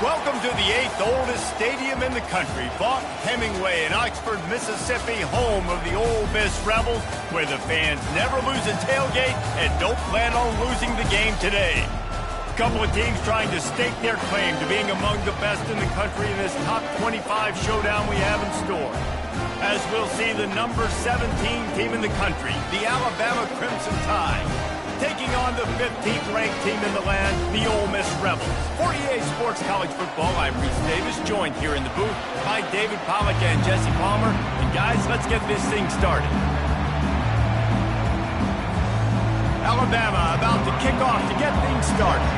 Welcome to the 8th oldest stadium in the country, Vaught Hemingway in Oxford, Mississippi, home of the Ole Miss Rebels, where the fans never lose a tailgate and don't plan on losing the game today. A couple of teams trying to stake their claim to being among the best in the country in this top 25 showdown we have in store. As we'll see, the number 17 team in the country, the Alabama Crimson Tide, taking on the 15th-ranked team in the land, the Ole Miss Rebels. For EA Sports College Football, I'm Reese Davis, joined here in the booth by David Pollack and Jesse Palmer. And guys, let's get this thing started. Alabama about to kick off to get things started.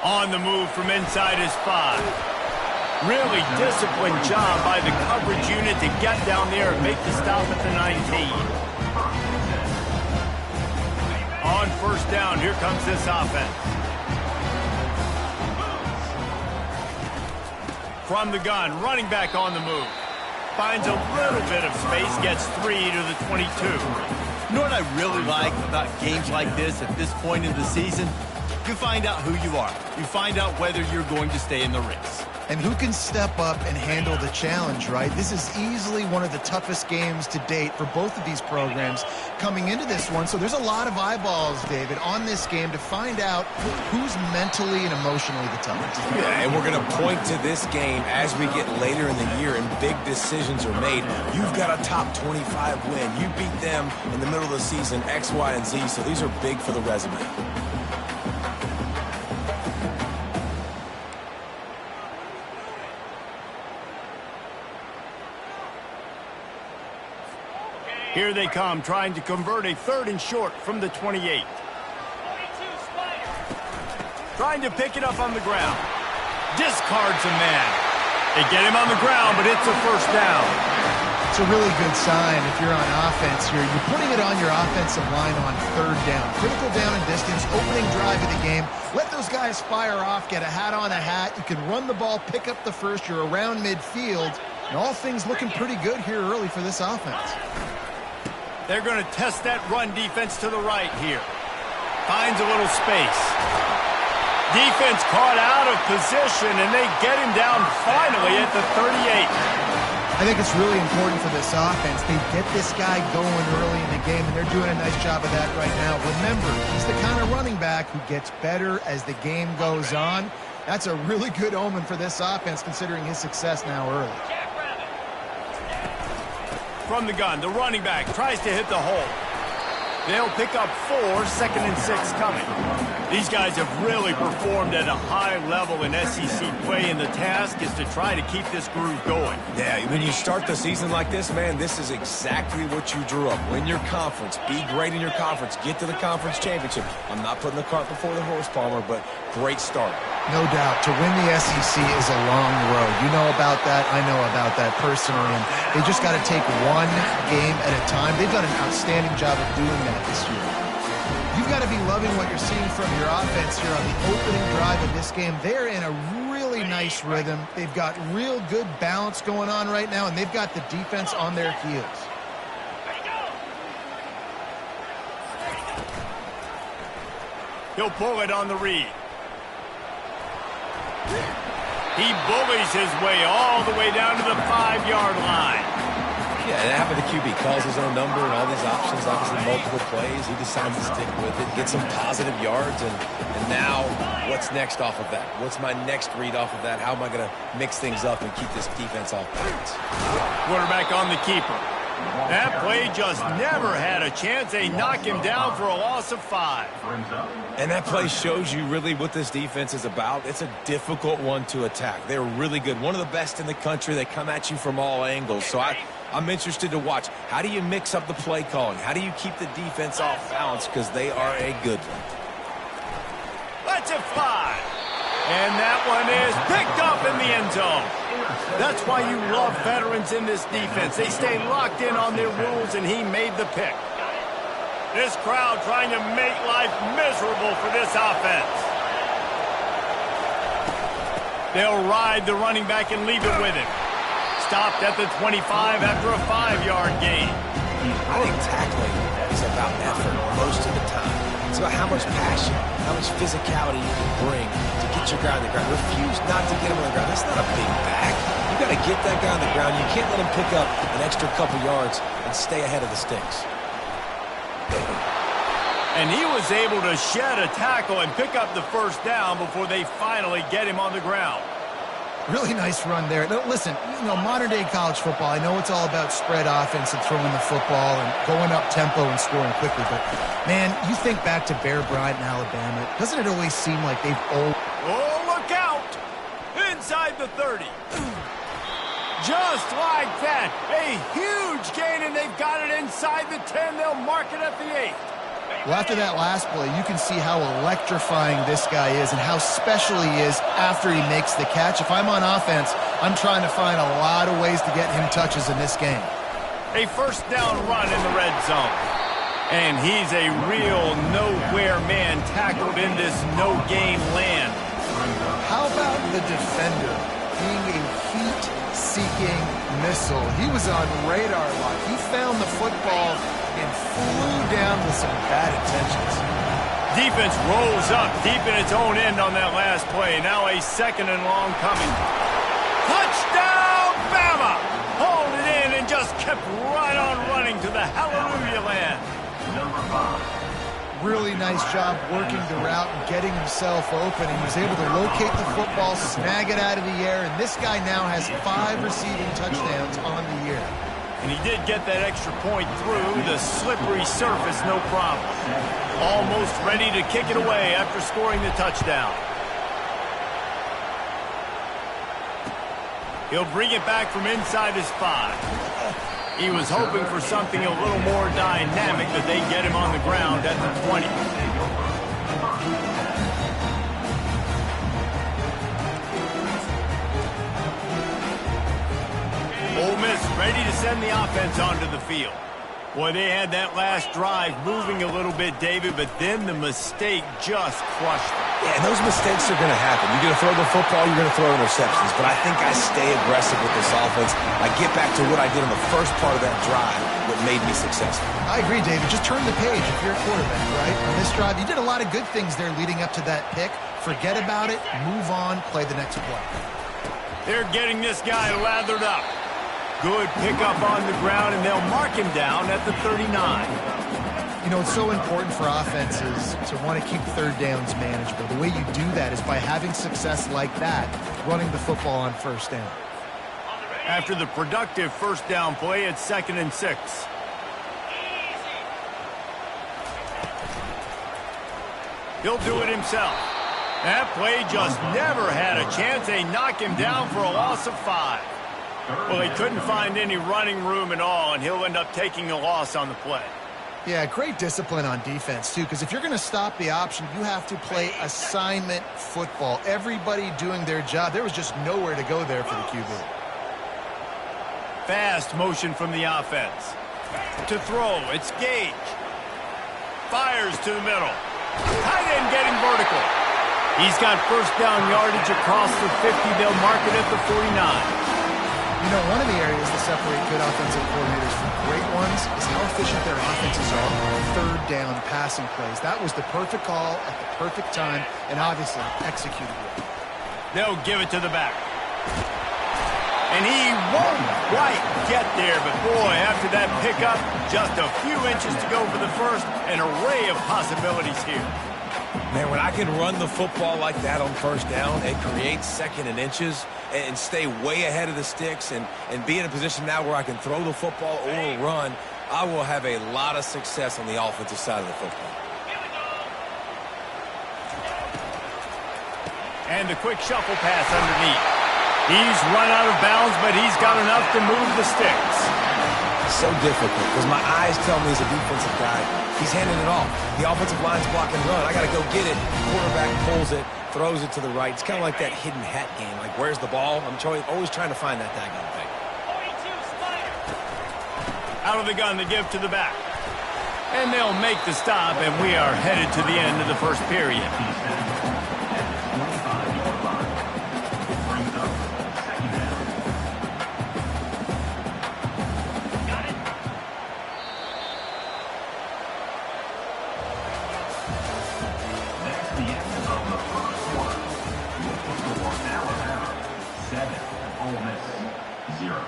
On the move from inside his 5. Really disciplined job by the coverage unit to get down there and make the stop at the 19. On first down, here comes this offense. From the gun, running back on the move. Finds a little bit of space, gets 3 to the 22. You know what I really like about games like this at this point in the season? You find out who you are. You find out whether you're going to stay in the race. And who can step up and handle the challenge, right? This is easily one of the toughest games to date for both of these programs coming into this one. So there's a lot of eyeballs, David, on this game to find out who's mentally and emotionally the toughest. Yeah, and we're going to point to this game as we get later in the year and big decisions are made. You've got a top 25 win. You beat them in the middle of the season, X, Y, and Z. So these are big for the resume. Here they come, trying to convert a 3rd and short from the 28. Trying to pick it up on the ground. Discards a man. They get him on the ground, but it's a first down. It's a really good sign if you're on offense here. You're putting it on your offensive line on 3rd down. Critical down and distance, opening drive of the game. Let those guys fire off, get a hat on a hat. You can run the ball, pick up the first. You're around midfield. And all things looking pretty good here early for this offense. They're going to test that run defense to the right here. Finds a little space. Defense caught out of position, and they get him down finally at the 38. I think it's really important for this offense. They get this guy going early in the game, and they're doing a nice job of that right now. Remember, he's the kind of running back who gets better as the game goes on. That's a really good omen for this offense, considering his success now early. From the gun, the running back tries to hit the hole. They'll pick up 4, 2nd and 6 coming. These guys have really performed at a high level in SEC play, and the task is to try to keep this groove going. Yeah, when you start the season like this, man, this is exactly what you drew up. Win your conference, be great in your conference, get to the conference championship. I'm not putting the cart before the horse, Palmer, but great start. No doubt. To win the SEC is a long road. You know about that. I know about that personally. And they just got to take one game at a time. They've done an outstanding job of doing that this year. You've got to be loving what you're seeing from your offense here on the opening drive of this game. They're in a really nice rhythm. They've got real good balance going on right now, and they've got the defense on their heels. He'll pull it on the read. He bullies his way all the way down to the 5-yard line. Yeah, it happened to QB. Calls his own number and all these options, obviously multiple plays. He decides to stick with it, get some positive yards, and now what's next off of that? What's my next read off of that? How am I going to mix things up and keep this defense off balance? Quarterback on the keeper. That play just never had a chance. They knock him down for a loss of 5. And that play shows you really what this defense is about. It's a difficult one to attack. They're really good. One of the best in the country. They come at you from all angles. So I'm interested to watch. How do you mix up the play calling? How do you keep the defense off balance? Because they are a good one. Let's it fly. And that one is picked up in the end zone. That's why you love veterans in this defense. They stay locked in on their rules, and he made the pick. This crowd trying to make life miserable for this offense. They'll ride the running back and leave it with him. Stopped at the 25 after a 5-yard gain. I think tackling is about effort most of the time. It's about how much passion, how much physicality you can bring to get your guy on the ground. Refuse not to get him on the ground. That's not a big back. You got to get that guy on the ground. You can't let him pick up an extra couple yards and stay ahead of the sticks. And he was able to shed a tackle and pick up the first down before they finally get him on the ground. Really nice run there. Now, listen, modern-day college football, I know it's all about spread offense and throwing the football and going up tempo and scoring quickly, but, man, you think back to Bear Bryant in Alabama, doesn't it always seem like they've all... Oh, look out! Inside the 30. Just like that. A huge gain, and they've got it inside the 10. They'll mark it at the 8. Well, after that last play, you can see how electrifying this guy is and how special he is after he makes the catch. If I'm on offense, I'm trying to find a lot of ways to get him touches in this game. A first down run in the red zone. And he's a real nowhere man tackled in this no-gain land. How about the defender being a heat-seeking missile? He was on radar lock. He found the football and flew down with some bad intentions. Defense rolls up deep in its own end on that last play. Now a second and long coming. Touchdown, Bama! Hauled it in and just kept right on running to the hallelujah land. Really nice job working the route and getting himself open. He was able to locate the football, snag it out of the air, and this guy now has 5 receiving touchdowns on the year. And he did get that extra point through the slippery surface, no problem. Almost ready to kick it away after scoring the touchdown. He'll bring it back from inside his 5. He was hoping for something a little more dynamic, that they get him on the ground at the 20. Ole Miss ready to send the offense onto the field. Boy, they had that last drive moving a little bit, David, but then the mistake just crushed them. Yeah, and those mistakes are going to happen. You're going to throw the football, you're going to throw interceptions. But I think I stay aggressive with this offense. I get back to what I did on the first part of that drive, what made me successful. I agree, David. Just turn the page if you're a quarterback, right? On this drive, you did a lot of good things there leading up to that pick. Forget about it, move on, play the next play. They're getting this guy lathered up. Good pickup on the ground, and they'll mark him down at the 39. It's so important for offenses to want to keep third downs manageable. The way you do that is by having success like that, running the football on first down. After the productive first down play, it's 2nd and 6. He'll do it himself. That play just never had a chance. They knock him down for a loss of 5. Well, he couldn't find any running room at all, and he'll end up taking a loss on the play. Yeah, great discipline on defense, too, because if you're going to stop the option, you have to play assignment football. Everybody doing their job. There was just nowhere to go there for the QB. Fast motion from the offense. To throw, it's Gage. Fires to the middle. Tight end getting vertical. He's got first down yardage across the 50. They'll mark it at the 49. One of the areas that separate good offensive coordinators from great ones is how efficient their offenses are on third down passing plays. That was the perfect call at the perfect time, and obviously executed it. They'll give it to the back. And he won't quite get there, but boy, after that pickup, just a few inches to go for the first. An array of possibilities here. Man, when I can run the football like that on first down and create 2nd and inches and stay way ahead of the sticks and be in a position now where I can throw the football or run, I will have a lot of success on the offensive side of the football. And the quick shuffle pass underneath. He's run out of bounds, but he's got enough to move the sticks. So difficult because my eyes tell me as a defensive guy, he's handing it off. The offensive line's block and run. I got to go get it. Quarterback pulls it, throws it to the right. It's kind of like that hidden hat game. Like, where's the ball? I'm always trying to find that daggone thing. Out of the gun, they give to the back. And they'll make the stop, and we are headed to the end of the first period. Ole Miss, 0.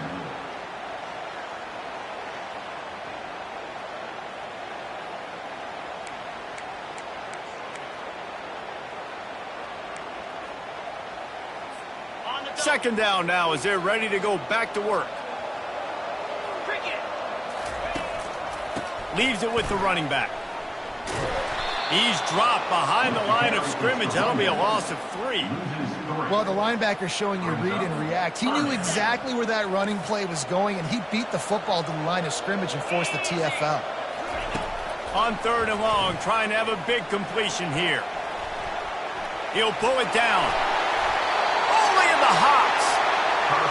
Second down now as they're ready to go back to work. Leaves it with the running back. He's dropped behind the line of scrimmage. That'll be a loss of 3. Well, the linebacker showing you read and react. He knew exactly where that running play was going, and he beat the football to the line of scrimmage and forced the TFL. On 3rd and long, trying to have a big completion here. He'll pull it down. Only in the hops.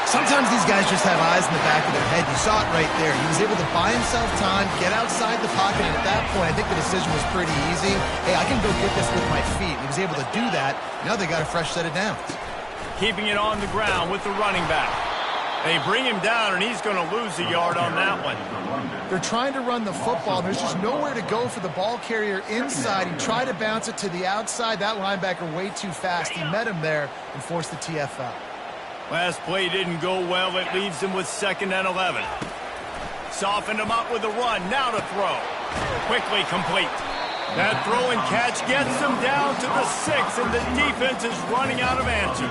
Sometimes these guys just have eyes in the back of their head. You saw it right there. He was able to buy himself time, get outside the pocket, and at that point, I think the decision was pretty easy. Hey, I can go get this with my feet. He was able to do that. Now they got a fresh set of downs. Keeping it on the ground with the running back. They bring him down, and he's going to lose a yard on that one. They're trying to run the football. There's just nowhere to go for the ball carrier inside. He tried to bounce it to the outside. That linebacker way too fast. He met him there and forced the TFL. Last play didn't go well. It leaves him with 2nd and 11. Softened him up with a run. Now to throw. Quickly complete. That throw and catch gets them down to the 6, and the defense is running out of answers.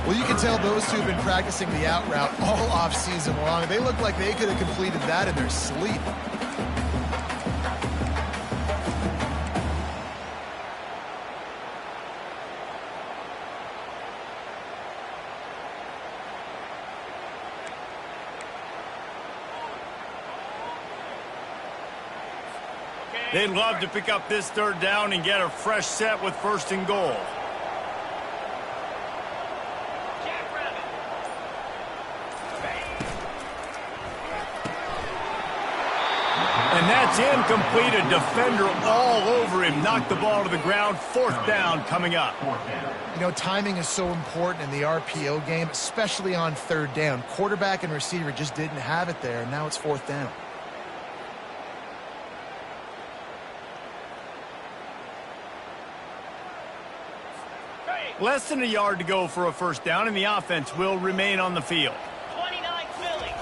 Well, you can tell those two have been practicing the out route all off-season long. They look like they could have completed that in their sleep. They'd love to pick up this 3rd down and get a fresh set with 1st and goal. And that's incomplete. A defender all over him. Knocked the ball to the ground. 4th down coming up. You know, timing is so important in the RPO game, especially on 3rd down. Quarterback and receiver just didn't have it there, and now it's 4th down. Less than a yard to go for a 1st down, and the offense will remain on the field. 29 Philly.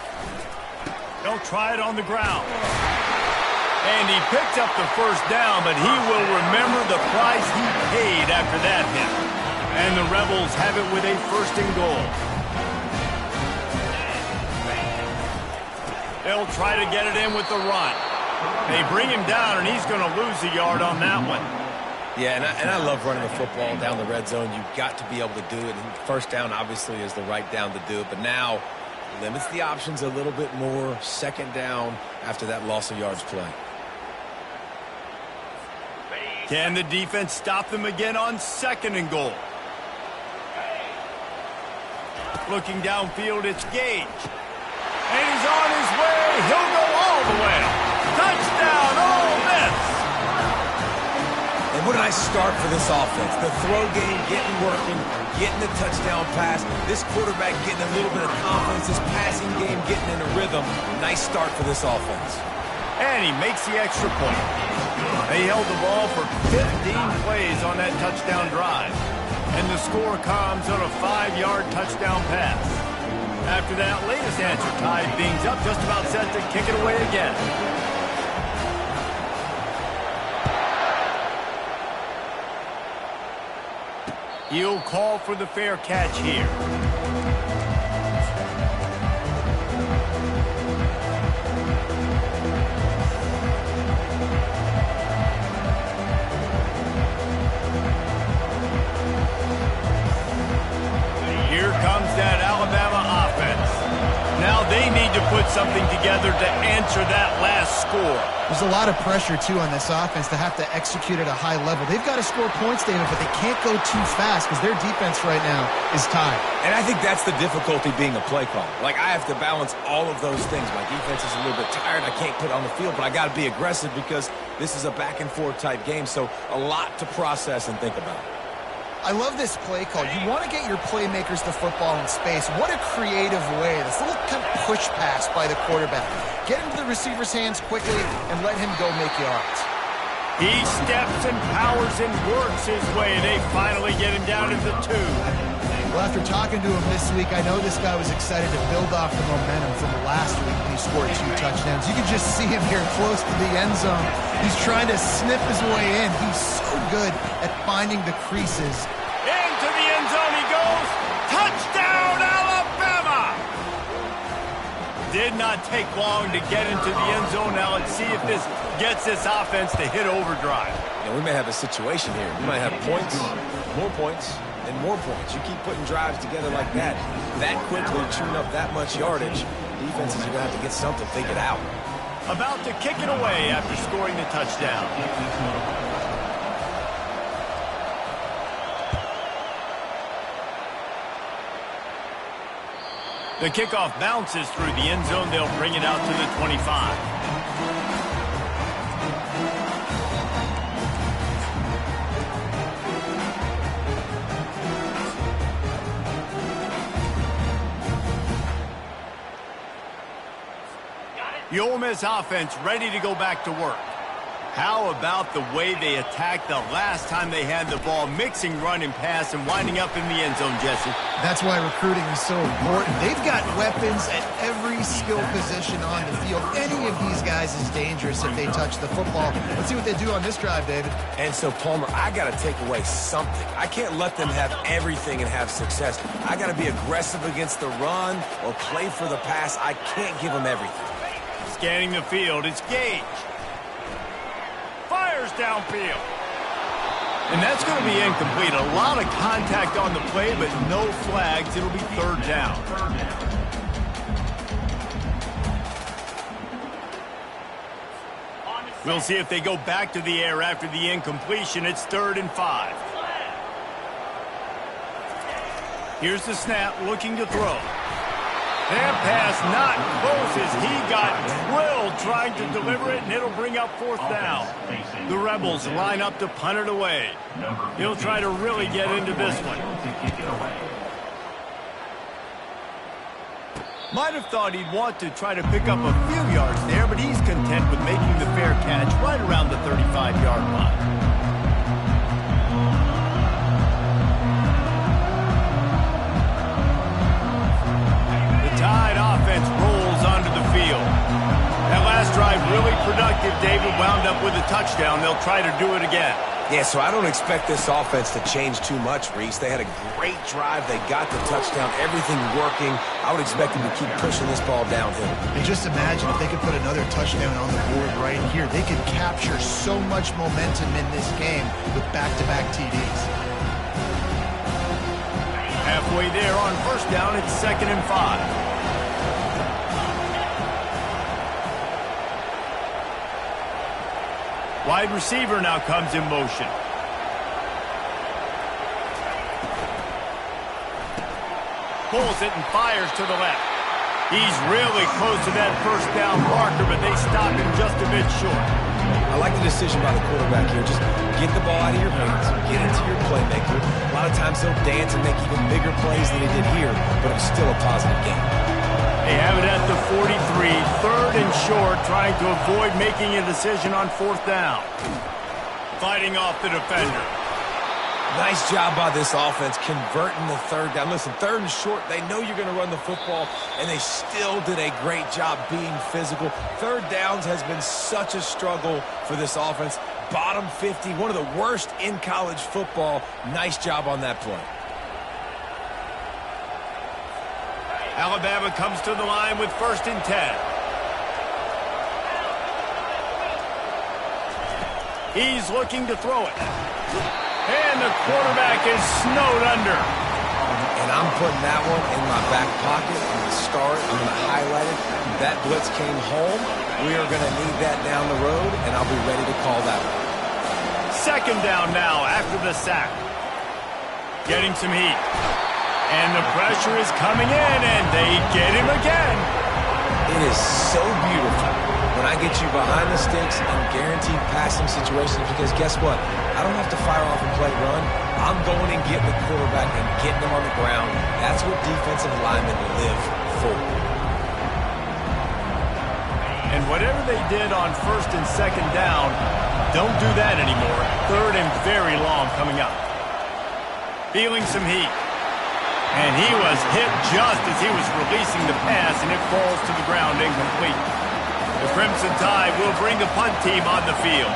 They'll try it on the ground. And he picked up the 1st down, but he will remember the price he paid after that hit. And the Rebels have it with a 1st and goal. They'll try to get it in with the run. They bring him down, and he's going to lose a yard on that one. Yeah, and I love running the football down the red zone. You've got to be able to do it. And 1st down, obviously, is the right down to do it. But now, limits the options a little bit more. 2nd down after that loss of yards play. Can the defense stop them again on 2nd and goal? Looking downfield, it's Gage. And he's on his way. He'll go all the way. Touchdown, Ole Miss. And what a nice start for this offense. The throw game getting working, getting the touchdown pass. This quarterback getting a little bit of confidence. This passing game getting in a rhythm. Nice start for this offense. And he makes the extra point. They held the ball for 15 plays on that touchdown drive. And the score comes on a 5-yard touchdown pass. After that latest answer tied things up, just about set to kick it away again. He'll call for the fair catch here. Here comes that Alabama offense. Now they need to put something together to answer that last score. There's a lot of pressure, too, on this offense to have to execute at a high level. They've got to score points, David, but they can't go too fast because their defense right now is tied. And I think that's the difficulty being a play caller. Like, I have to balance all of those things. My defense is a little bit tired. I can't put it on the field, but I got to be aggressive because this is a back-and-forth type game, so a lot to process and think about. I love this play call. You want to get your playmakers the football in space. What a creative way. This little kind of push pass by the quarterback. Get into the receiver's hands quickly and let him go make yards. He steps and powers and works his way. They finally get him down to the 2. Well, after talking to him this week, I know this guy was excited to build off the momentum from last week when he scored 2 touchdowns. You can just see him here close to the end zone. He's trying to snip his way in. He's so good at finding the creases. Into the end zone he goes. Touchdown, Alabama! Did not take long to get into the end zone. Now let's see if this gets this offense to hit overdrive. And we may have a situation here. We might have points, and more points. You keep putting drives together like that quickly, chewing up that much yardage, defenses are going to have to get something figured out. About to kick it away after scoring the touchdown. The kickoff bounces through the end zone. They'll bring it out to the 25. The Ole Miss offense ready to go back to work. How about the way they attacked the last time they had the ball, mixing run and pass and winding up in the end zone, Jesse? That's why recruiting is so important. They've got weapons at every skill position on the field. Any of these guys is dangerous if they touch the football. Let's see what they do on this drive, David. And so, Palmer, I got to take away something. I can't let them have everything and have success. I got to be aggressive against the run or play for the pass. I can't give them everything. Scanning the field, it's Gage. Fires downfield. And that's going to be incomplete. A lot of contact on the play, but no flags. It'll be third down. We'll see if they go back to the air after the incompletion. It's 3rd and 5. Here's the snap, looking to throw. That pass not close as he got drilled trying to deliver it, and it'll bring up 4th down. The Rebels line up to punt it away. He'll try to really get into this one. Might have thought he'd want to try to pick up a few yards there, but he's content with making the fair catch right around the 35-yard line. Tide offense rolls onto the field. That last drive really productive. David wound up with a touchdown. They'll try to do it again. Yeah, so I don't expect this offense to change too much, Reese. They had a great drive. They got the touchdown. Everything working. I would expect them to keep pushing this ball downhill. And just imagine if they could put another touchdown on the board right here. They could capture so much momentum in this game with back-to-back TDs. Halfway there on 1st down, it's 2nd and 5. Wide receiver now comes in motion. Pulls it and fires to the left. He's really close to that 1st down marker, but they stop him just a bit short. I like the decision by the quarterback here. Just get the ball out of your hands, get into your playmaker. A lot of times he'll dance and make even bigger plays than he did here, but it was still a positive game. They have it at the 43, 3rd and short, trying to avoid making a decision on 4th down. Fighting off the defender. Nice job by this offense converting the 3rd down. Listen, 3rd and short, they know you're going to run the football, and they still did a great job being physical. 3rd downs has been such a struggle for this offense. Bottom 50, one of the worst in college football. Nice job on that play. Alabama comes to the line with 1st and 10. He's looking to throw it. And the quarterback is snowed under. And I'm putting that one in my back pocket. I'm going to start. I'm going to highlight it. That blitz came home. We are going to need that down the road, and I'll be ready to call that one. 2nd down now after the sack. Getting some heat. And the pressure is coming in, and they get him again. It is so beautiful when I get you behind the sticks in guaranteed passing situations, because guess what? I don't have to fire off and play run. I'm going and getting the quarterback and getting him on the ground. That's what defensive linemen live for. And whatever they did on 1st and 2nd down, don't do that anymore. 3rd and very long coming up. Feeling some heat. And he was hit just as he was releasing the pass, and it falls to the ground incomplete. The Crimson Tide will bring the punt team on the field.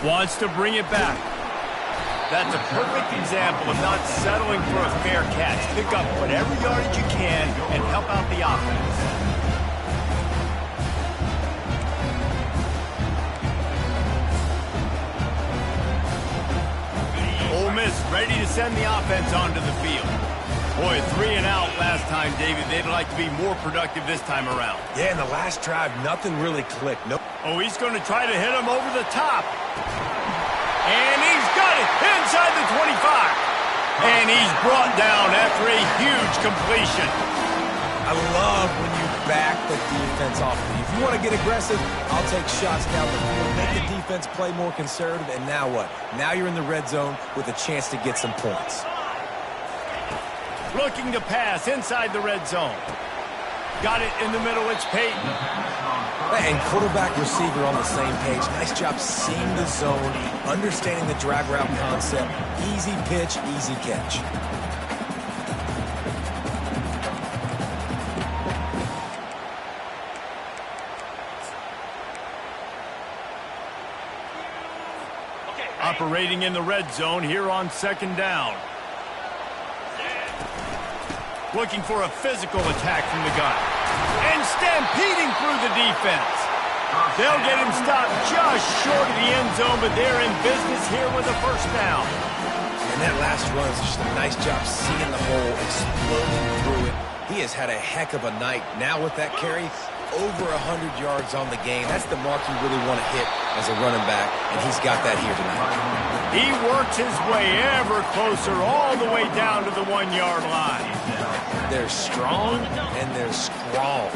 Wants to bring it back. That's a perfect example of not settling for a fair catch. Pick up whatever yardage you can and help out the offense. Ole Miss ready to send the offense onto the field. Boy, 3 and out last time, David. They'd like to be more productive this time around. Yeah, in the last drive, nothing really clicked. Nope. Oh, he's going to try to hit him over the top. And he's got it inside the 25. And he's brought down after a huge completion. I love when you back the defense off. If you want to get aggressive, I'll take shots down the field, make the defense play more conservative, and now what? Now you're in the red zone with a chance to get some points. Looking to pass inside the red zone. Got it in the middle, it's Peyton. And quarterback receiver on the same page. Nice job seeing the zone, understanding the drag route concept. Easy pitch, easy catch. Operating in the red zone here on 2nd down. Looking for a physical attack from the gun. And stampeding through the defense. They'll get him stopped just short of the end zone, but they're in business here with a 1st down. And that last run is just a nice job seeing the hole, exploding through it. He has had a heck of a night. Now with that carry, over 100 yards on the game. That's the mark you really want to hit as a running back, and he's got that here tonight. He works his way ever closer all the way down to the 1-yard line. They're strong and they're strong.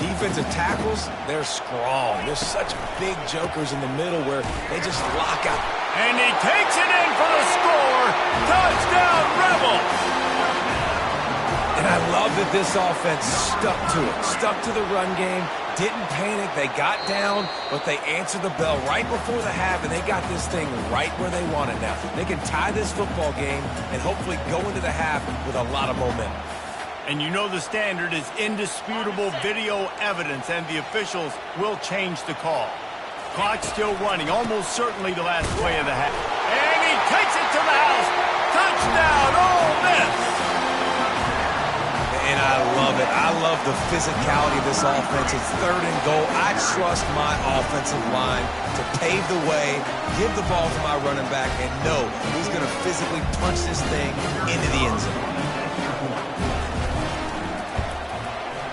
Defensive tackles, they're strong. There's such big jokers in the middle where they just lock out. And he takes it in for the score. Touchdown, Rebels! And I love that this offense stuck to it, stuck to the run game, didn't panic. They got down, but they answered the bell right before the half, and they got this thing right where they want it now. They can tie this football game and hopefully go into the half with a lot of momentum. And you know the standard is indisputable video evidence, and the officials will change the call. Clock's still running, almost certainly the last play of the half. And he takes it to the house. Touchdown, Ole Miss! And I love it. I love the physicality of this offense. It's 3rd and goal. I trust my offensive line to pave the way, give the ball to my running back, and know he's going to physically punch this thing into the end zone.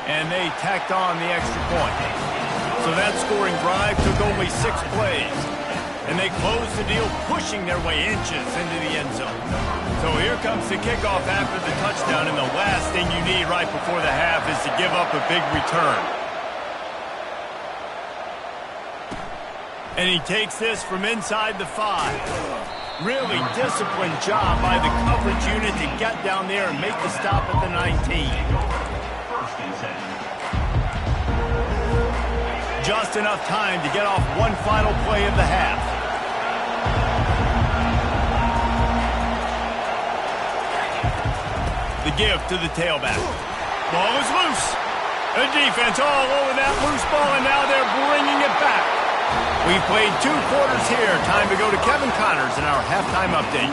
And they tacked on the extra point. So that scoring drive took only 6 plays. And they closed the deal, pushing their way inches into the end zone. So here comes the kickoff after the touchdown, and the last thing you need right before the half is to give up a big return. And he takes this from inside the 5. Really disciplined job by the coverage unit to get down there and make the stop at the 19. Just enough time to get off one final play of the half. The give to the tailback. Ball is loose. The defense all over that loose ball, and now they're bringing it back. We've played 2 quarters here. Time to go to Kevin Connors in our halftime update.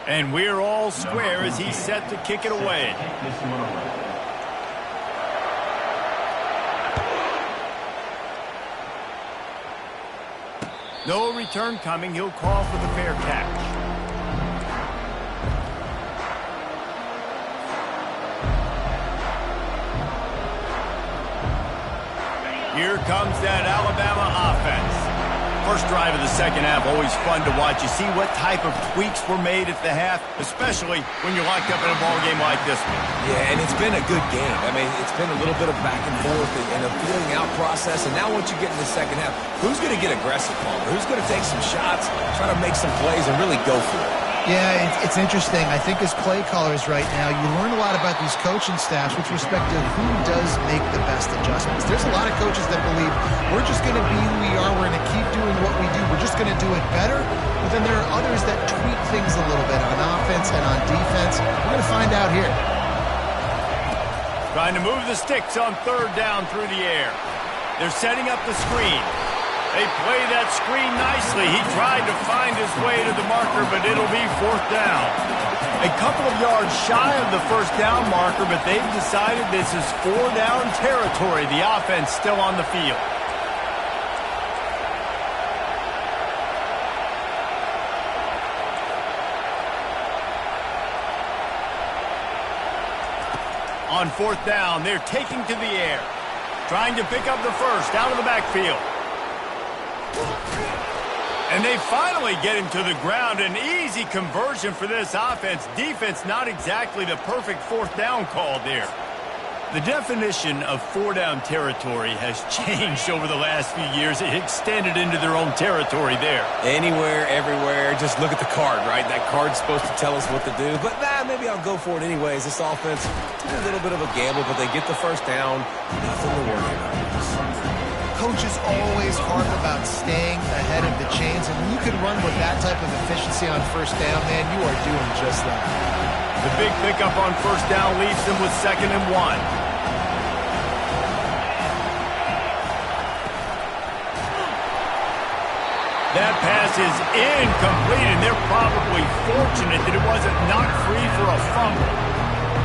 And we're all square as he's set to kick it away. No return coming. He'll call for the fair catch. Here comes that Alabama offense. First drive of the second half, always fun to watch. You see what type of tweaks were made at the half, especially when you're locked up in a ball game like this one. Yeah, and it's been a good game. I mean, it's been a little bit of back and forth and a feeling out process. And now once you get in the second half, who's going to get aggressive, Palmer? Who's going to take some shots, try to make some plays, and really go for it? Yeah, it's interesting. I think as play callers right now, you learn a lot about these coaching staffs with respect to who does make the best adjustments. There's a lot of coaches that believe we're just going to be who we are. We're going to keep doing what we do. We're just going to do it better. But then there are others that tweak things a little bit on offense and on defense. We're going to find out here. Trying to move the sticks on third down through the air. They're setting up the screen. They play that screen nicely. He tried to find his way to the marker, but it'll be fourth down. A couple of yards shy of the first down marker, but they've decided this is four-down territory. The offense still on the field. On fourth down, they're taking to the air. Trying to pick up the first out of the backfield. And they finally get him to the ground. An easy conversion for this offense. Defense, not exactly the perfect fourth down call there. The definition of four-down territory has changed over the last few years. It extended into their own territory there. Anywhere, everywhere, just look at the card, right? That card's supposed to tell us what to do. But, maybe I'll go for it anyways. This offense, a little bit of a gamble, but they get the first down. Nothing to worry about. Coaches always harp about staying ahead of the chains, and when you can run with that type of efficiency on first down, man, you are doing just that. The big pickup on first down leaves them with 2nd and 1. That pass is incomplete, and they're probably fortunate that it wasn't knocked free for a fumble.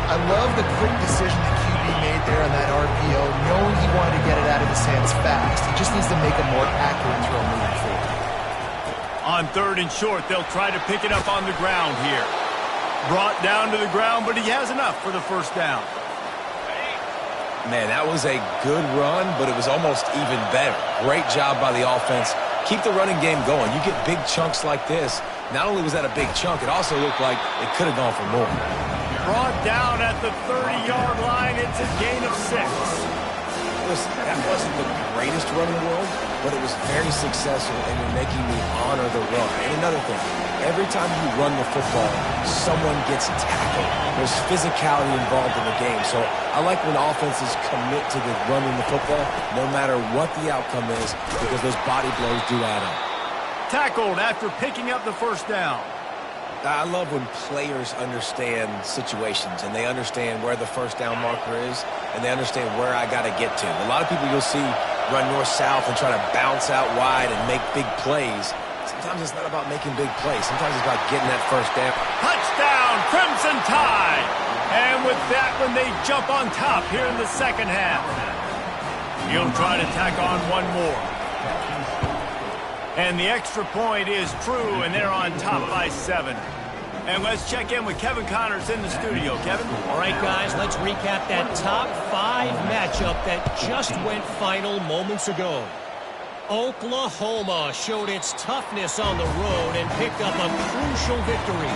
I love the quick decision the QB made there on that RPO, knowing he wanted to get it out of his hands fast. He just needs to make a more accurate throw moving forward. On third and short, they'll try to pick it up on the ground here. Brought down to the ground, but he has enough for the first down. Man, that was a good run, but it was almost even better. Great job by the offense. Keep the running game going. You get big chunks like this. Not only was that a big chunk, it also looked like it could have gone for more. Brought down at the 30-yard line. It's a gain of 6. Listen, that wasn't the greatest run in the world, but it was very successful, and you're making me honor the run. And another thing, every time you run the football, someone gets tackled. There's physicality involved in the game. So I like when offenses commit to the running the football, no matter what the outcome is, because those body blows do add up. Tackled after picking up the first down. I love when players understand situations and they understand where the first down marker is and they understand where I got to get to. A lot of people you'll see run north-south and try to bounce out wide and make big plays. Sometimes it's not about making big plays. Sometimes it's about getting that first down. Touchdown, Crimson Tide! And with that one, they jump on top here in the second half. He'll try to tack on one more. And the extra point is true, and they're on top by 7. And let's check in with Kevin Connors in the studio. Kevin? All right, guys, let's recap that top 5 matchup that just went final moments ago. Oklahoma showed its toughness on the road and picked up a crucial victory.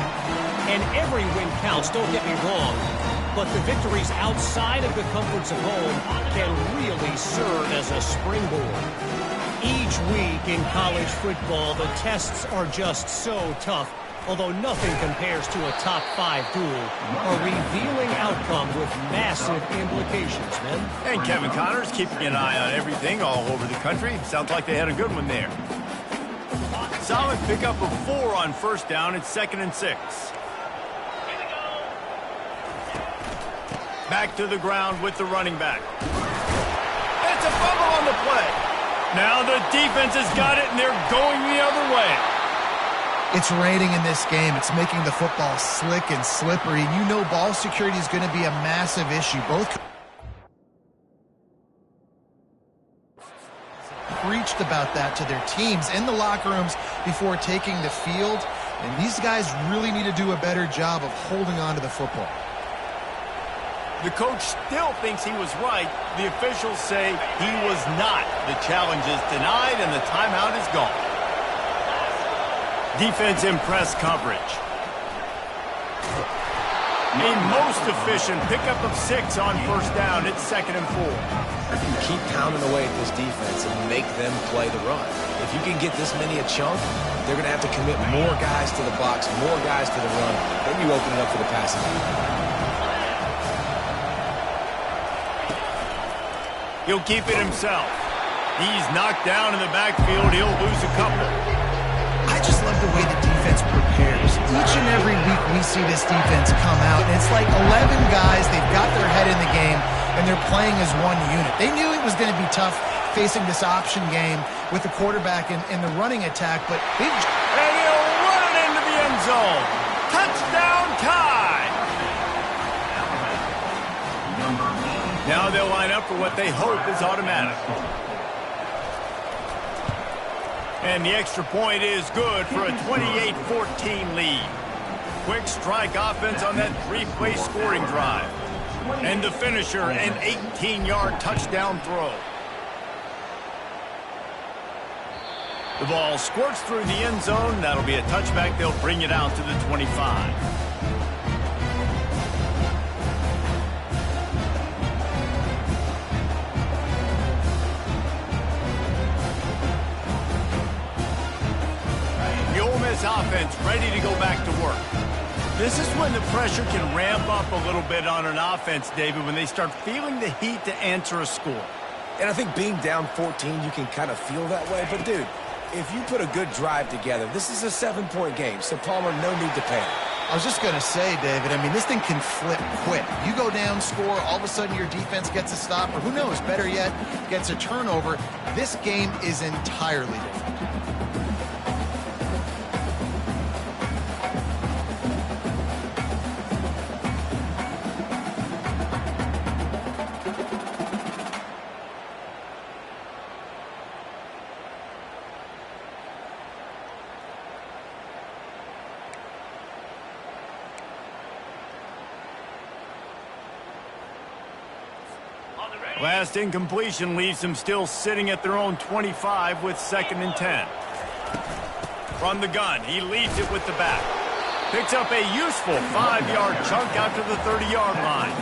And every win counts, don't get me wrong, but the victories outside of the comforts of home can really serve as a springboard. Each week in college football, the tests are just so tough, although nothing compares to a top 5 duel, a revealing outcome with massive implications, man. And Kevin Connors keeping an eye on everything all over the country. Sounds like they had a good one there. Solid pickup of 4 on first down. It's 2nd and 6. Back to the ground with the running back. It's a fumble on the play. Now the defense has got it, and they're going the other way. It's raining in this game. It's making the football slick and slippery. And you know ball security is going to be a massive issue. Both preached about that to their teams in the locker rooms before taking the field. And these guys really need to do a better job of holding on to the football. The coach still thinks he was right. The officials say he was not. The challenge is denied, and the timeout is gone. Defense in press coverage. A most efficient pickup of 6 on first down. It's 2nd and 4. You keep pounding away at this defense and make them play the run. If you can get this many a chunk, they're going to have to commit more guys to the box, more guys to the run. Then you open it up for the passing game. He'll keep it himself. He's knocked down in the backfield. He'll lose a couple. I just love the way the defense prepares. Each and every week we see this defense come out, and it's like 11 guys. They've got their head in the game, and they're playing as one unit. They knew it was going to be tough facing this option game with the quarterback in the running attack, but they've... And he'll run it into the end zone. Touchdown tie. Now they'll line up for what they hope is automatic. And the extra point is good for a 28-14 lead. Quick strike offense on that 3-play scoring drive. And the finisher, an 18-yard touchdown throw. The ball squirts through the end zone. That'll be a touchback. They'll bring it out to the 25. Offense ready to go back to work. This is when the pressure can ramp up a little bit on an offense, David, when they start feeling the heat to answer a score. And I think being down 14, you can kind of feel that way. But, dude, if you put a good drive together, this is a 7-point game. So, Palmer, no need to panic. I was just going to say, David, I mean, this thing can flip quick. You go down, score, all of a sudden your defense gets a stop, or who knows, better yet, gets a turnover. This game is entirely different. Last incompletion leaves them still sitting at their own 25 with 2nd and 10. From the gun, he leads it with the back. Picks up a useful 5-yard chunk out to the 30-yard line.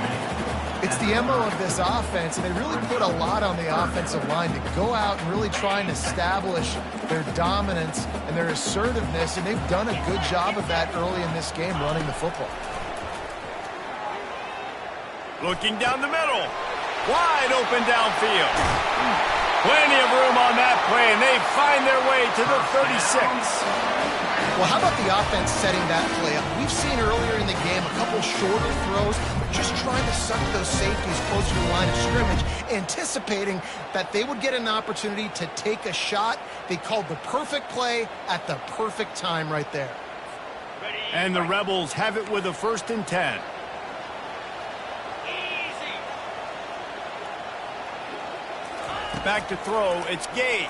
It's the MO of this offense, and they really put a lot on the offensive line to go out and really try and establish their dominance and their assertiveness, and they've done a good job of that early in this game running the football. Looking down the middle. Wide open downfield. Plenty of room on that play, and they find their way to the 36. Well, how about the offense setting that play up? We've seen earlier in the game a couple shorter throws, just trying to suck those safeties closer to the line of scrimmage, anticipating that they would get an opportunity to take a shot. They called the perfect play at the perfect time right there. And the Rebels have it with a 1st and 10. Back to throw, it's Gage.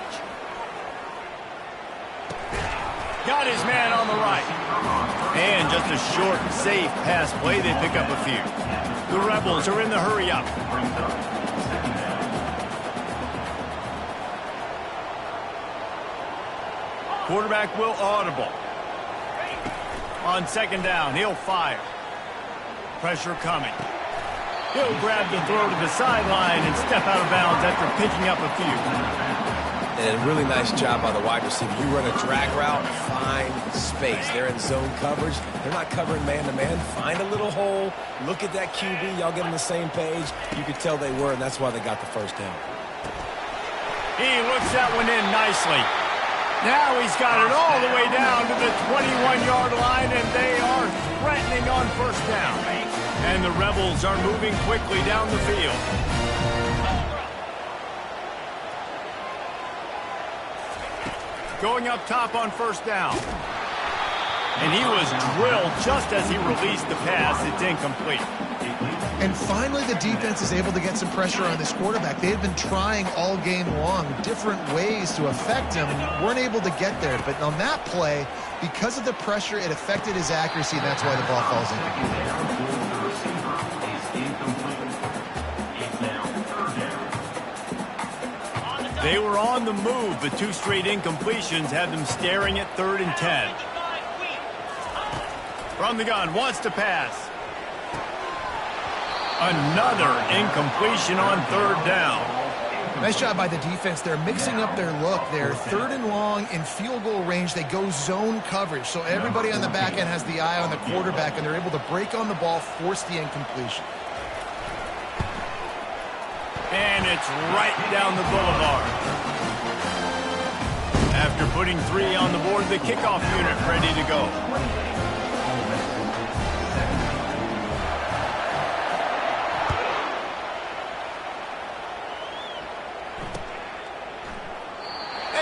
Got his man on the right. And just a short, safe pass play, they pick up a few. The Rebels are in the hurry up. Quarterback will audible. On 2nd down, he'll fire. Pressure coming. He'll grab the throw to the sideline and step out of bounds after picking up a few. And a really nice job by the wide receiver. You run a drag route, find space. They're in zone coverage. They're not covering man-to-man. Find a little hole. Look at that QB. Y'all get on the same page. You could tell they were, and that's why they got the 1st down. He looks that one in nicely. Now he's got it all the way down to the 21-yard line, and they are threatening on 1st down. And the Rebels are moving quickly down the field. Going up top on 1st down. And he was drilled just as he released the pass. It's incomplete. And finally, the defense is able to get some pressure on this quarterback. They had been trying all game long different ways to affect him and weren't able to get there. But on that play, because of the pressure, it affected his accuracy, and that's why the ball falls in. They were on the move, but 2 straight incompletions had them staring at 3rd and 10. From the gun, wants to pass. Another incompletion on third down. Nice job by the defense. They're mixing up their look. They're third and long in field goal range. They go zone coverage. So everybody on the back end has the eye on the quarterback, and they're able to break on the ball, force the incompletion. And it's right down the boulevard. After putting 3 on the board, the kickoff unit ready to go.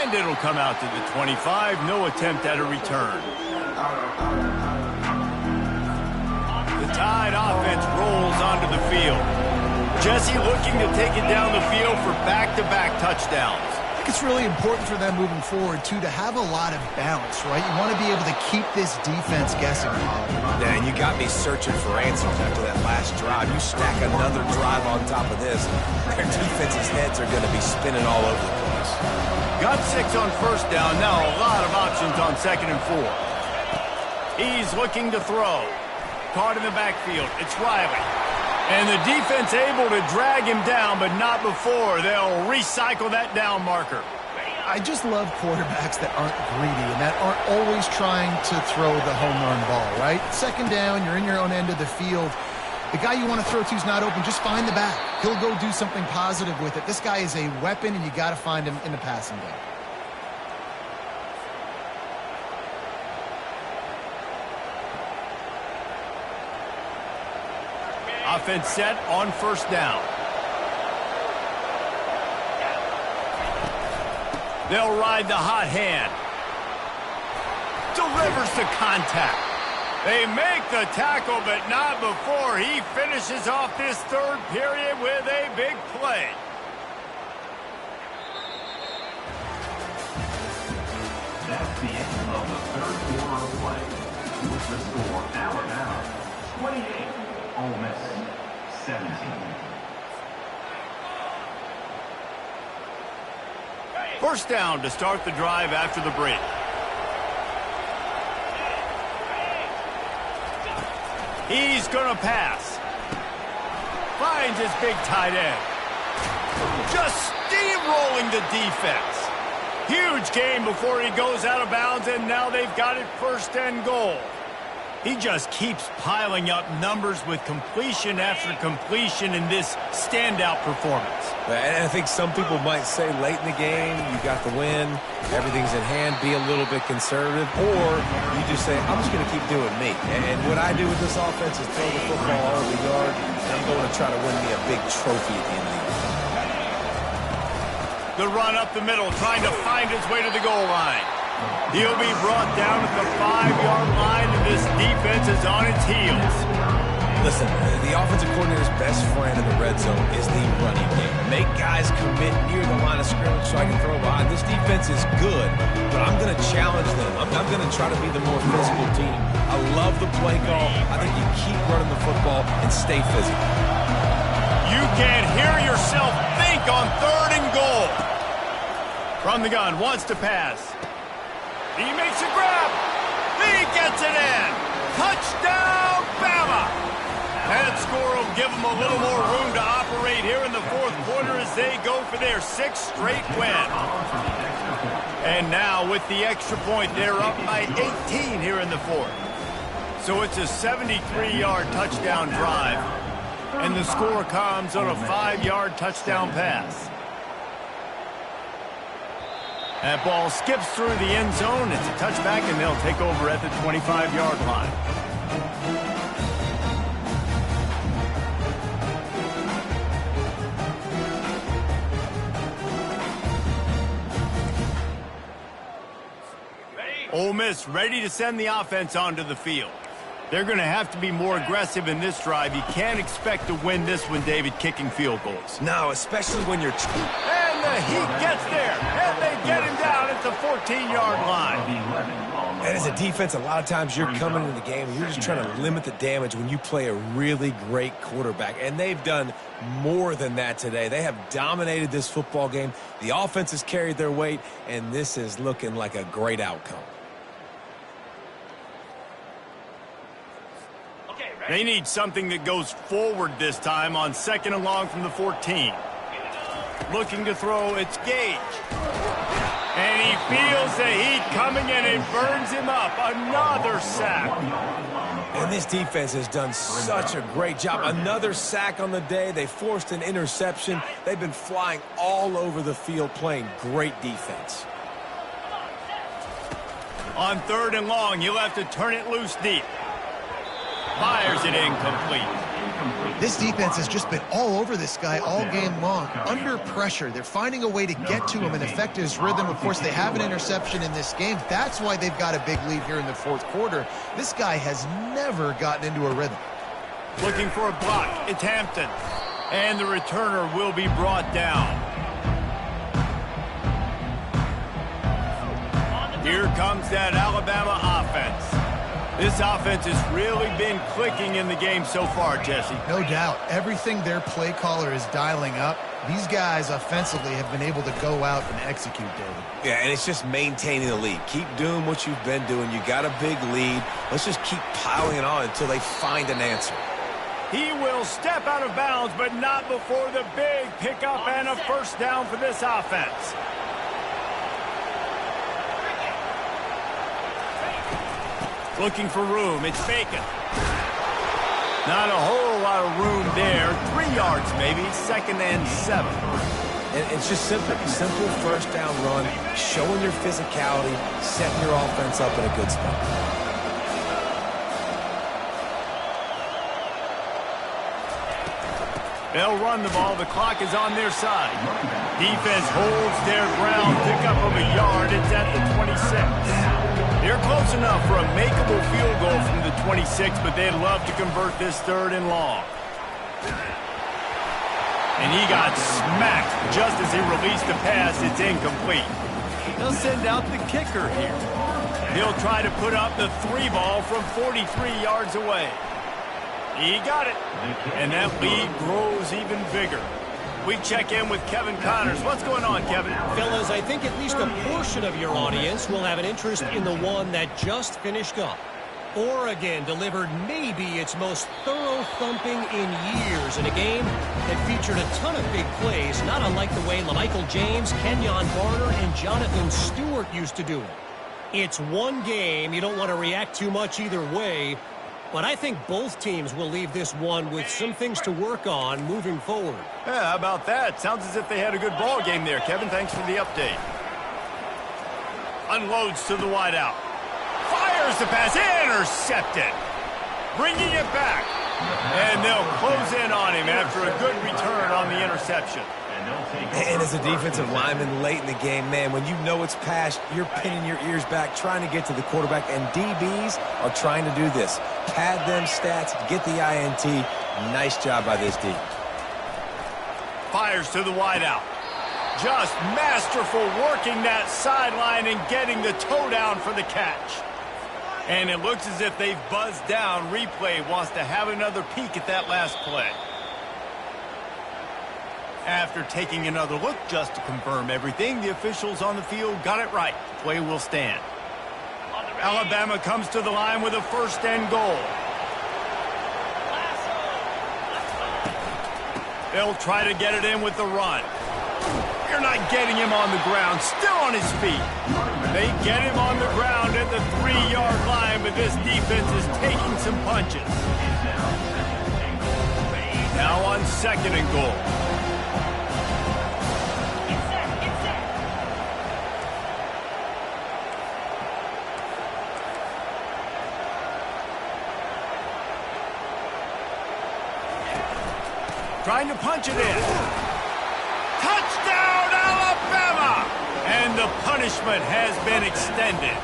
And it'll come out to the 25. No attempt at a return. The Tide offense rolls onto the field. Jesse looking to take it down the field for back-to-back touchdowns. I think it's really important for them moving forward, too, to have a lot of balance, right? You want to be able to keep this defense guessing. Yeah, and you got me searching for answers after that last drive. You stack another drive on top of this, their defense's heads are going to be spinning all over the place. Got 6 on first down. Now a lot of options on 2nd and 4. He's looking to throw. Caught in the backfield. It's Riley. And the defense able to drag him down, but not before. They'll recycle that down marker. I just love quarterbacks that aren't greedy and that aren't always trying to throw the home run ball, right? 2nd down, you're in your own end of the field. The guy you want to throw to is not open. Just find the back. He'll go do something positive with it. This guy is a weapon, and you got to find him in the passing game. Offense set on first down. They'll ride the hot hand. Delivers the contact. They make the tackle, but not before he finishes off this third period with a big play. That's the end of the third quarter of play. With the score, Alabama 28, Ole Miss 17. First down to start the drive after the break. He's going to pass. Finds his big tight end. Just steamrolling the defense. Huge gain before he goes out of bounds, and now they've got it 1st and goal. He just keeps piling up numbers with completion after completion in this standout performance. And I think some people might say late in the game, you got the win, everything's in hand, be a little bit conservative, or you just say, I'm just going to keep doing me. And what I do with this offense is throw the football all over the yard, and I'm going to try to win me a big trophy at the end of the year. The run up the middle, trying to find his way to the goal line. He'll be brought down at the 5-yard line, and this defense is on its heels. Listen, the offensive coordinator's best friend in the red zone is the running game. Make guys commit near the line of scrimmage so I can throw a line. This defense is good, but I'm going to challenge them. I'm going to try to be the more physical team. I love the play call. I think you keep running the football and stay physical. You can hear yourself think on 3rd and goal. From the gun, wants to pass. He makes a grab. He gets it in. Touchdown, Bama. That score will give them a little more room to operate here in the 4th quarter as they go for their 6th straight win. And now with the extra point, they're up by 18 here in the 4th. So it's a 73-yard touchdown drive. And the score comes on a 5-yard touchdown pass. That ball skips through the end zone. It's a touchback, and they'll take over at the 25-yard line. Ole Miss ready to send the offense onto the field. They're going to have to be more aggressive in this drive. You can't expect to win this one, David, kicking field goals. No, especially when you're... And the Heat gets there, and they get him down at the 14-yard line. And as a defense, a lot of times you're coming into the game and you're just trying to limit the damage when you play a really great quarterback. And they've done more than that today. They have dominated this football game. The offense has carried their weight, and this is looking like a great outcome. Okay, ready? They need something that goes forward this time on 2nd and long from the 14. Looking to throw, it's Gage. And he feels the heat coming and it burns him up. Another sack. And this defense has done such a great job. Another sack on the day. They forced an interception. They've been flying all over the field playing great defense. On 3rd and long, he'll have to turn it loose deep. Fires it incomplete. This defense has just been all over this guy all game long. Under pressure, they're finding a way to get to him and affect his rhythm. Of course, they have an interception in this game. That's why they've got a big lead here in the 4th quarter. This guy has never gotten into a rhythm. Looking for a block. It's Hampton. And the returner will be brought down. Here comes that Alabama offense. This offense has really been clicking in the game so far, Jesse. No doubt. Everything their play caller is dialing up, these guys offensively have been able to go out and execute, David. Yeah, and it's just maintaining the lead. Keep doing what you've been doing. You got a big lead. Let's just keep piling it on until they find an answer. He will step out of bounds, but not before the big pickup and a first down for this offense. Looking for room, it's Bacon. Not a whole lot of room there. 3 yards maybe, 2nd and 7. And it's just simple first down run, showing your physicality, setting your offense up in a good spot. They'll run the ball. The clock is on their side. Defense holds their ground. Pickup of a yard. It's at the 26. They're close enough for a makeable field goal from the 26, but they'd love to convert this 3rd and long. And he got smacked just as he released the pass. It's incomplete. They'll send out the kicker here. He'll try to put up the 3 ball from 43 yards away. He got it. And that lead grows even bigger. We check in with Kevin Connors. What's going on, Kevin? Fellas, I think at least a portion of your audience will have an interest in the one that just finished up. Oregon delivered maybe its most thorough thumping in years in a game that featured a ton of big plays, not unlike the way LaMichael James, Kenyon Barner, and Jonathan Stewart used to do it. It's one game. You don't want to react too much either way. But I think both teams will leave this one with some things to work on moving forward. Yeah, how about that? Sounds as if they had a good ball game there, Kevin. Thanks for the update. Unloads to the wideout. Fires the pass. Intercepted. Bringing it back. And they'll close in on him after a good return on the interception. And as a defensive lineman late in the game, man, when you know it's passed, you're pinning your ears back, trying to get to the quarterback, and DBs are trying to do this. Pad them stats, get the INT. Nice job by this D. Fires to the wideout. Just masterful working that sideline and getting the toe down for the catch. And it looks as if they've buzzed down. Replay wants to have another peek at that last play. After taking another look just to confirm everything, the officials on the field got it right. Play will stand. Alabama comes to the line with a 1st and goal. They'll try to get it in with the run. You're not getting him on the ground. Still on his feet. They get him on the ground at the 3-yard line, but this defense is taking some punches. Now on 2nd and goal. Trying to punch it in. Touchdown, Alabama! And the punishment has been extended.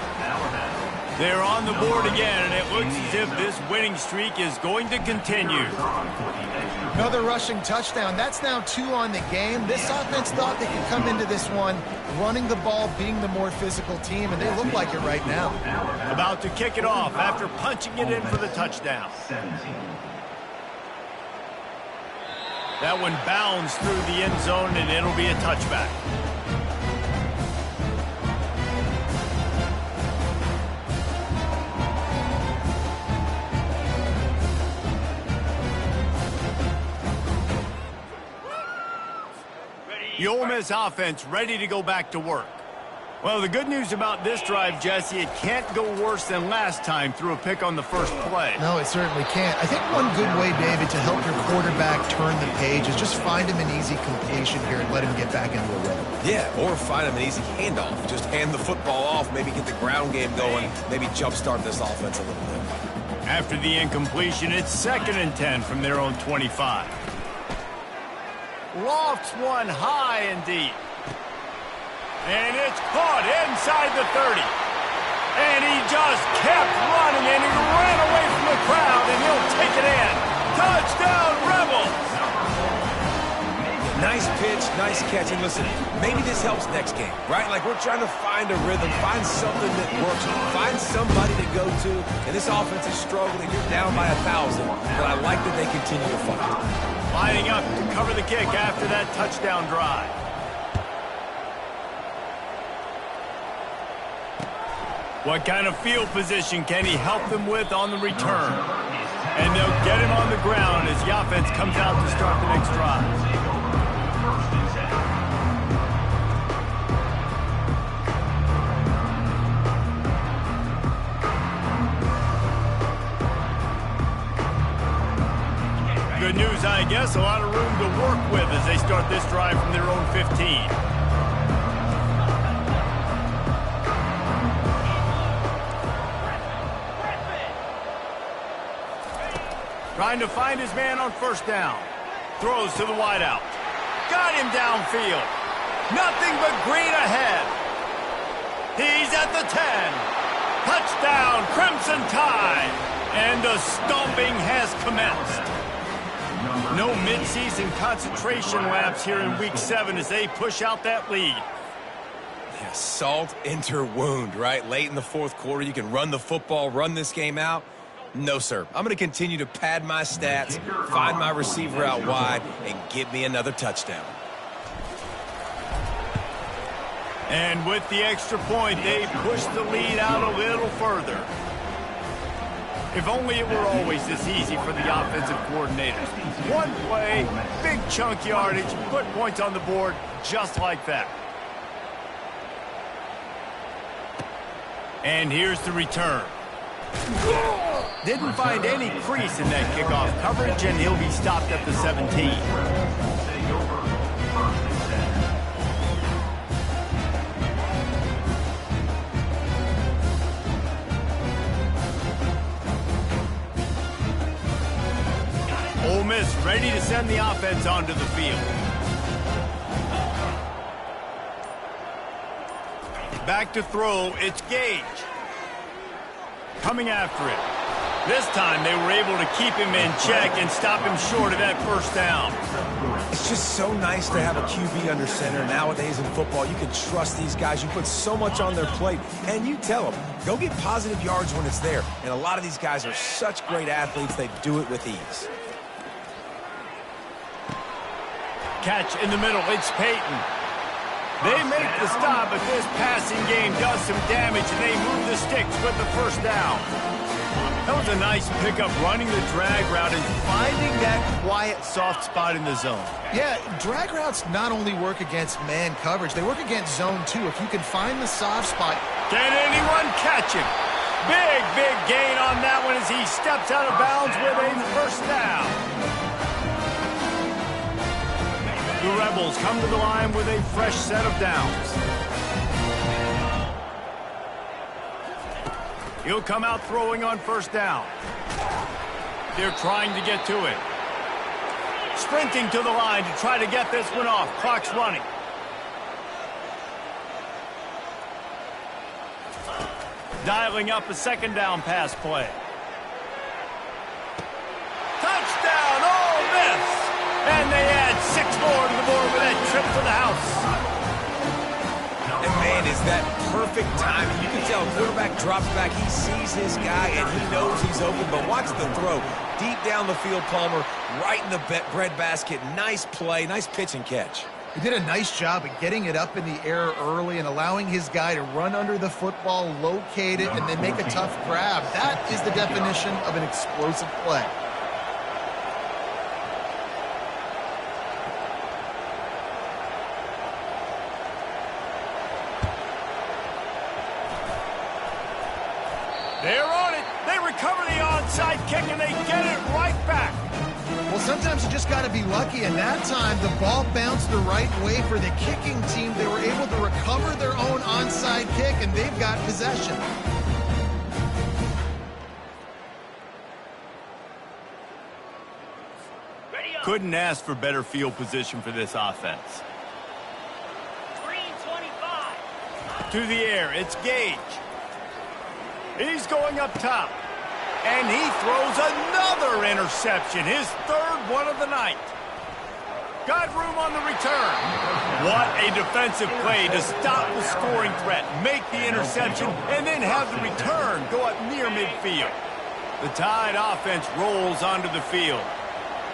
They're on the board again, and it looks as if this winning streak is going to continue. Another rushing touchdown. That's now 2 on the game. This offense thought they could come into this one running the ball, being the more physical team, and they look like it right now. About to kick it off after punching it in for the touchdown. That one bounds through the end zone, and it'll be a touchback. The Ole Miss offense ready to go back to work. Well, the good news about this drive, Jesse, it can't go worse than last time through a pick on the first play. No, it certainly can't. I think one good way, David, to help your quarterback turn the page is just find him an easy completion here and let him get back into a rhythm. Yeah, or find him an easy handoff. Just hand the football off, maybe get the ground game going, maybe jumpstart this offense a little bit. After the incompletion, it's 2nd and 10 from their own 25. Lofts one high and deep. And it's caught inside the 30. And he just kept running, and he ran away from the crowd, and he'll take it in. Touchdown, Rebels! Nice pitch, nice catch. And listen, maybe this helps next game, right? Like we're trying to find a rhythm, find something that works, find somebody to go to. And this offense is struggling. You're down by 1,000, but I like that they continue to fight. Lining up to cover the kick after that touchdown drive. What kind of field position can he help them with on the return? And they'll get him on the ground as the offense comes out to start the next drive. Good news, I guess, a lot of room to work with as they start this drive from their own 15. Trying to find his man on first down. Throws to the wideout. Got him downfield. Nothing but green ahead. He's at the 10. Touchdown, Crimson Tide. And the stomping has commenced. No midseason concentration laps here in Week 7 as they push out that lead. Yeah, salt enter wound, right? Late in the fourth quarter, you can run the football, run this game out. No, sir. I'm going to continue to pad my stats, find my receiver out wide, and get me another touchdown. And with the extra point, they push the lead out a little further. If only it were always this easy for the offensive coordinators. One play, big chunk yardage, put points on the board just like that. And here's the return. Didn't find any crease in that kickoff coverage, and he'll be stopped at the 17. Ole Miss ready to send the offense onto the field. Back to throw, it's Gage. Coming after it. This time they were able to keep him in check and stop him short of that first down. It's just so nice to have a QB under center. Nowadays in football, you can trust these guys. You put so much on their plate, and you tell them, go get positive yards when it's there. And a lot of these guys are such great athletes, they do it with ease. Catch in the middle, it's Peyton. They make the stop, but this passing game does some damage, and they move the sticks with the first down. That was a nice pickup, running the drag route and finding that quiet, soft spot in the zone. Yeah, drag routes not only work against man coverage, they work against zone too. If you can find the soft spot. Can anyone catch him? Big, big gain on that one as he steps out of bounds with a first down. The Rebels come to the line with a fresh set of downs. He'll come out throwing on first down. They're trying to get to it. Sprinting to the line to try to get this one off. Clock's running. Dialing up a second down pass play. Touchdown, Ole Miss! And they add 6 more to the board with that trip to the house. And man, is that perfect timing. You can tell quarterback drops back. He sees his guy, and he knows he's open. But watch the throw. Deep down the field, Palmer, right in the bread basket. Nice play, nice pitch and catch. He did a nice job at getting it up in the air early and allowing his guy to run under the football, locate it, and then make a tough grab. That is the definition of an explosive play. They're on it. They recover the onside kick, and they get it right back. Well, sometimes you just got to be lucky, and that time the ball bounced the right way for the kicking team. They were able to recover their own onside kick, and they've got possession. Couldn't ask for better field position for this offense. To the air, it's Gage. He's going up top. And he throws another interception, his third one of the night. Got room on the return. What a defensive play to stop the scoring threat, make the interception, and then have the return go up near midfield. The Tide offense rolls onto the field.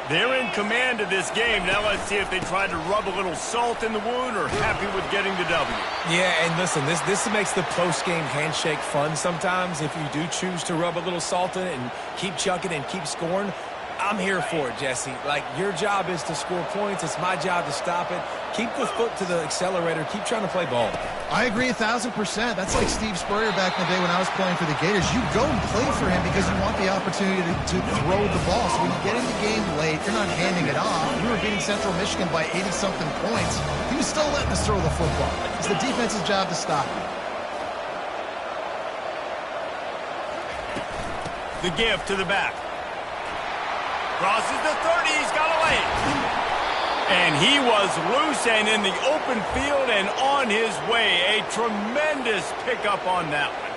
They're in command of this game. Now let's see if they try to rub a little salt in the wound or happy with getting the W. Yeah, and listen, this makes the post-game handshake fun sometimes. If you do choose to rub a little salt in it and keep chucking and keep scoring, I'm here for it, Jesse. Like, your job is to score points. It's my job to stop it. Keep the foot to the accelerator. Keep trying to play ball. I agree 1,000%. That's like Steve Spurrier back in the day when I was playing for the Gators. You go and play for him because you want the opportunity to throw the ball. So when you get in the game late, you're not handing it off. We were beating Central Michigan by 80-something points. He was still letting us throw the football. It's the defense's job to stop it. The give to the back. Crosses the 30, he's got a lane. And he was loose and in the open field and on his way. A tremendous pickup on that one.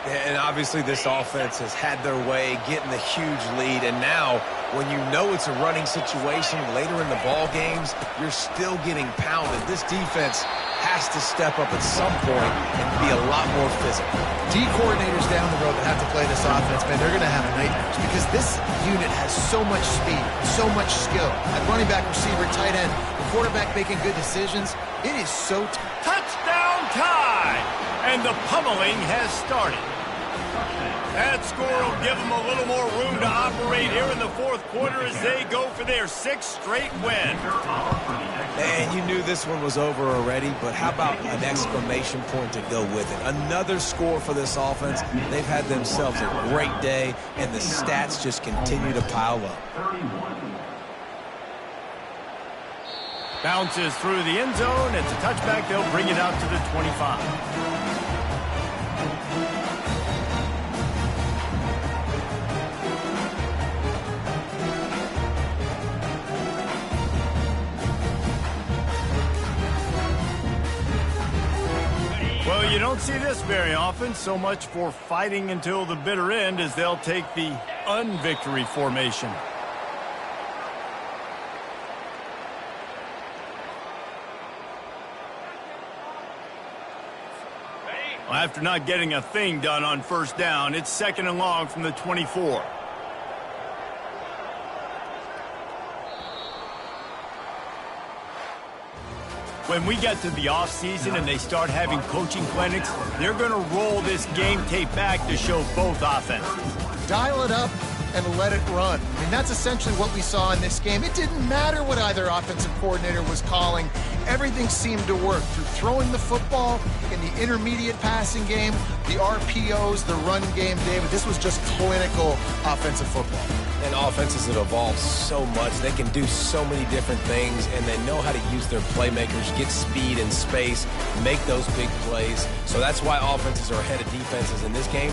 And obviously this offense has had their way, getting the huge lead. And now, when you know it's a running situation later in the ball games, you're still getting pounded. This defense has to step up at some point and be a lot more physical. D coordinators down the road that have to play this offense, man, they're going to have nightmares because this unit has so much speed, so much skill. At running back, receiver, tight end, the quarterback making good decisions. It is so touchdown Tide! And the pummeling has started. That score will give them a little more room to operate here in the fourth quarter as they go for their 6th straight win. And you knew this one was over already, but how about an exclamation point to go with it? Another score for this offense. They've had themselves a great day, and the stats just continue to pile up. Bounces through the end zone. It's a touchback. They'll bring it out to the 25. Well, you don't see this very often. So much for fighting until the bitter end as they'll take the unvictory formation. Well, after not getting a thing done on first down, it's 2nd and long from the 24. When we get to the offseason and they start having coaching clinics, they're going to roll this game tape back to show both offenses. Dial it up and let it run. I mean, that's essentially what we saw in this game. It didn't matter what either offensive coordinator was calling. Everything seemed to work through throwing the football in the intermediate passing game, the RPOs, the run game. David, this was just clinical offensive football. And offenses have evolved so much. They can do so many different things, and they know how to use their playmakers, get speed and space, make those big plays. So that's why offenses are ahead of defenses in this game.